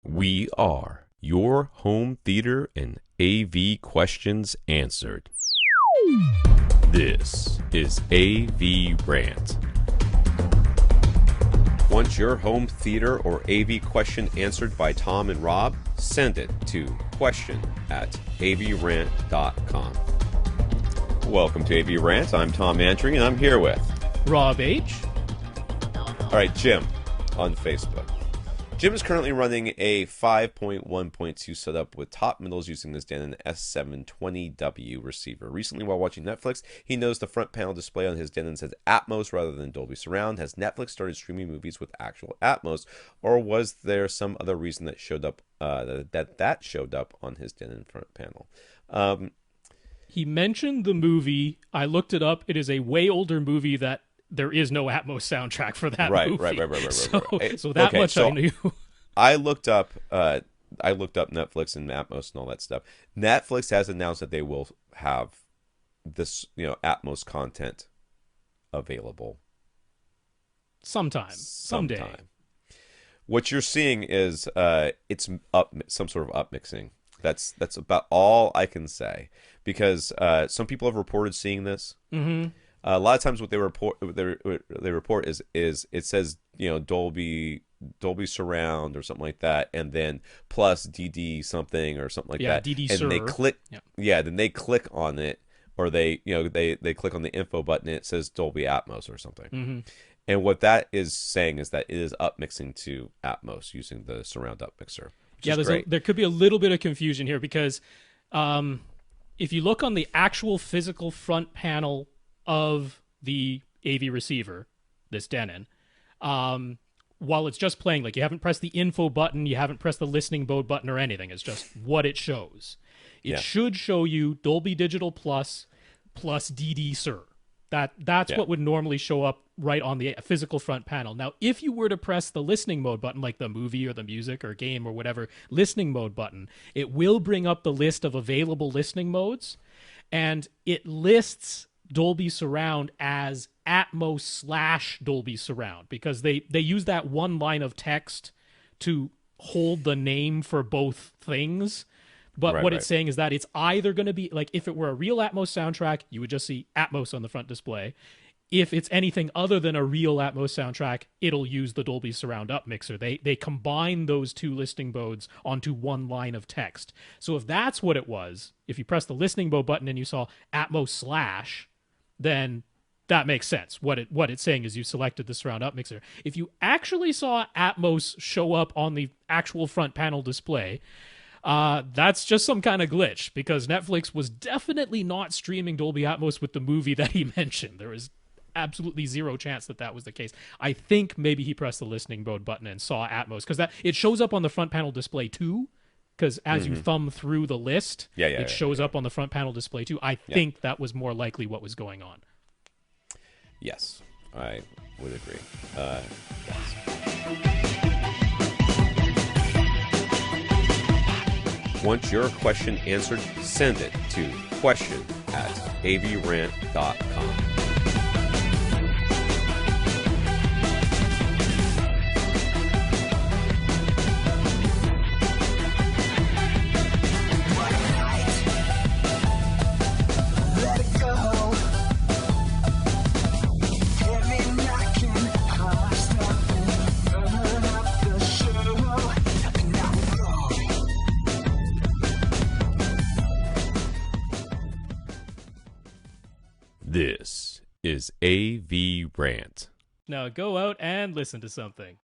We are your home theater and AV questions answered. This is AVRant. Want your home theater or AV question answered by Tom and Rob? Send it to question@avrant.com. Welcome to AVRant. I'm Tom Andry, and I'm here with Rob H. All right, Jim on Facebook. Jim is currently running a 5.1.2 setup with top middles using his Denon S720W receiver. Recently, while watching Netflix, he noticed the front panel display on his Denon says Atmos rather than Dolby Surround. Has Netflix started streaming movies with actual Atmos, or was there some other reason that showed up that showed up on his Denon front panel? He mentioned the movie. I looked it up. It is a way older movie that there is no Atmos soundtrack for that movie. Right. So that okay, much so I knew. I looked up Netflix and Atmos and all that stuff. Netflix has announced that they will have this, Atmos content available someday. What you're seeing is it's some sort of upmixing. That's about all I can say, because some people have reported seeing this. Mm-hmm. A lot of times, what they report is it says Dolby Surround or something like that, and then plus DD something or something like that. DD and Sur. they click. Yeah, then they click on it, or they click on the info button, and it says Dolby Atmos or something. Mm-hmm. And what that is saying is that it is upmixing to Atmos using the surround upmixer. There could be a little bit of confusion here, because if you look on the actual physical front panel of the AV receiver, this Denon, while it's just playing, like, you haven't pressed the info button, you haven't pressed the listening mode button or anything, it's just what it shows. It should show you Dolby Digital Plus DD Sur. That's what would normally show up right on the physical front panel. Now, if you were to press the listening mode button, like the movie or the music or game or whatever listening mode button, it will bring up the list of available listening modes, and it lists Dolby Surround as Atmos / Dolby Surround, because they use that one line of text to hold the name for both things. But what it's saying is that it's either going to be, like, if it were a real Atmos soundtrack, you would just see Atmos on the front display. If it's anything other than a real Atmos soundtrack, it'll use the Dolby Surround upmixer. They combine those two listening modes onto one line of text. So if that's what it was, if you press the listening mode button and you saw Atmos / then that makes sense. What it's saying is you selected the surround upmixer. If you actually saw Atmos show up on the actual front panel display, that's just some kind of glitch, because Netflix was definitely not streaming Dolby Atmos with the movie that he mentioned. There was absolutely zero chance that was the case. I think maybe he pressed the listening mode button and saw Atmos, because it shows up on the front panel display too. Because as you thumb through the list, it shows up on the front panel display too. I think that was more likely what was going on. Yes, I would agree. Yes. Want your question answered? Send it to question@avrant.com. This is AVRant. Now go out and listen to something.